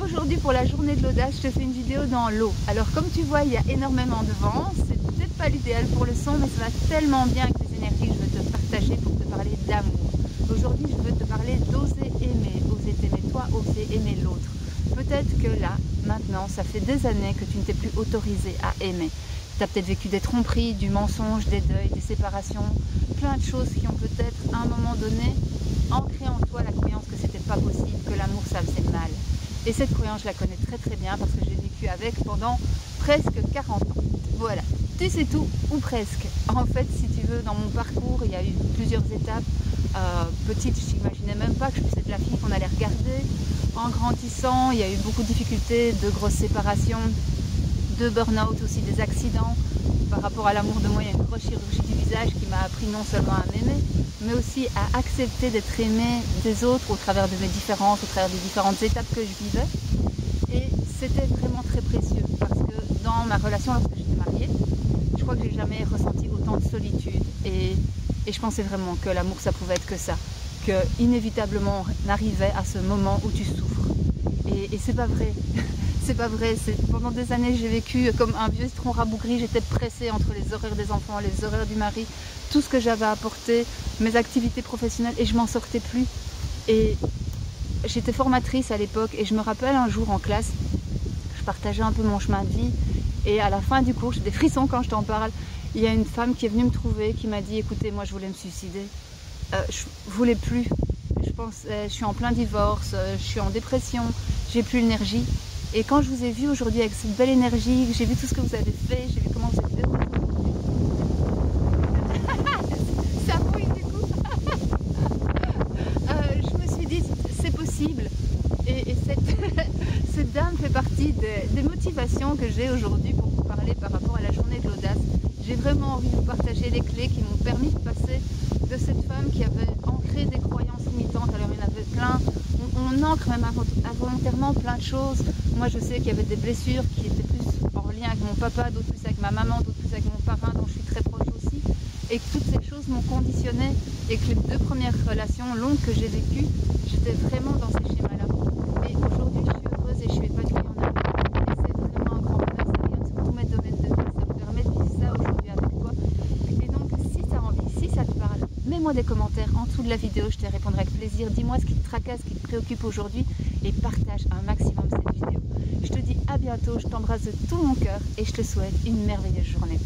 Aujourd'hui pour la journée de l'audace, je te fais une vidéo dans l'eau. Alors comme tu vois, il y a énormément de vent, c'est peut-être pas l'idéal pour le son, mais ça va tellement bien avec les énergies que je veux te partager pour te parler d'amour. Aujourd'hui, je veux te parler d'oser aimer toi, oser aimer l'autre. Peut-être que là, maintenant, ça fait des années que tu ne t'es plus autorisé à aimer. Tu as peut-être vécu des tromperies, du mensonge, des deuils, des séparations, plein de choses qui ont peut-être à un moment donné ancré en toi la croyance que c'était pas possible, que l'amour ça faisait mal. Et cette croyance, je la connais très très bien parce que j'ai vécu avec pendant presque 40 ans. Voilà, tu sais tout, ou presque. En fait, si tu veux, dans mon parcours, il y a eu plusieurs étapes. Petite, je n'imaginais même pas que je puisse être la fille qu'on allait regarder. En grandissant, il y a eu beaucoup de difficultés, de grosses séparations, de burn-out aussi, des accidents. Par rapport à l'amour de moi, il y a une grosse chirurgie du visage qui m'a appris non seulement à m'aimer, mais aussi à accepter d'être aimée des autres au travers de mes différences, au travers des différentes étapes que je vivais. Et c'était vraiment très précieux parce que dans ma relation, lorsque j'étais mariée, je crois que j'ai jamais ressenti autant de solitude. Et je pensais vraiment que l'amour, ça pouvait être que ça. Que inévitablement, on arrivait à ce moment où tu souffres. Et c'est pas vrai. C'est pas vrai. Pendant des années, j'ai vécu comme un vieux citron rabougri. J'étais pressée entre les horaires des enfants, les horaires du mari, tout ce que j'avais apporté, mes activités professionnelles, et je m'en sortais plus. Et j'étais formatrice à l'époque, et je me rappelle un jour en classe, je partageais un peu mon chemin de vie, et à la fin du cours, j'ai des frissons quand je t'en parle, il y a une femme qui est venue me trouver, qui m'a dit, écoutez, moi je voulais me suicider, je voulais plus, je suis en plein divorce, je suis en dépression, j'ai plus l'énergie. Et quand je vous ai vu aujourd'hui avec cette belle énergie, j'ai vu tout ce que vous avez fait, j'ai vu comment vous êtes heureux. Ça mouille du coup. Je me suis dit, c'est possible. Et cette dame fait partie des motivations que j'ai aujourd'hui pour vous parler par rapport à la journée de l'audace. J'ai vraiment envie de vous partager les clés qui m'ont permis de passer de cette femme qui avait ancré des croyances limitantes. Alors il y en avait plein. On ancre même involontairement plein de choses. Moi je sais qu'il y avait des blessures qui étaient plus en lien avec mon papa, d'autres plus avec ma maman, d'autres plus avec mon parrain dont je suis très proche aussi. Et que toutes ces choses m'ont conditionnée et que les 2 premières relations longues que j'ai vécues, j'étais vraiment dans ces schémas-là. Et aujourd'hui je suis heureuse et je suis épanouie en amour. Et c'est vraiment un grand bonheur, ça rayonne sur tous mes domaines de vie, ça me permet de vivre ça aujourd'hui avec toi. Et donc si tu as envie, si ça te parle, mets-moi des commentaires en dessous de la vidéo, je te répondrai avec plaisir. Dis-moi ce qui te tracasse, ce qui te préoccupe aujourd'hui et partage un maximum cette vidéo. Je te dis à bientôt, je t'embrasse de tout mon cœur et je te souhaite une merveilleuse journée.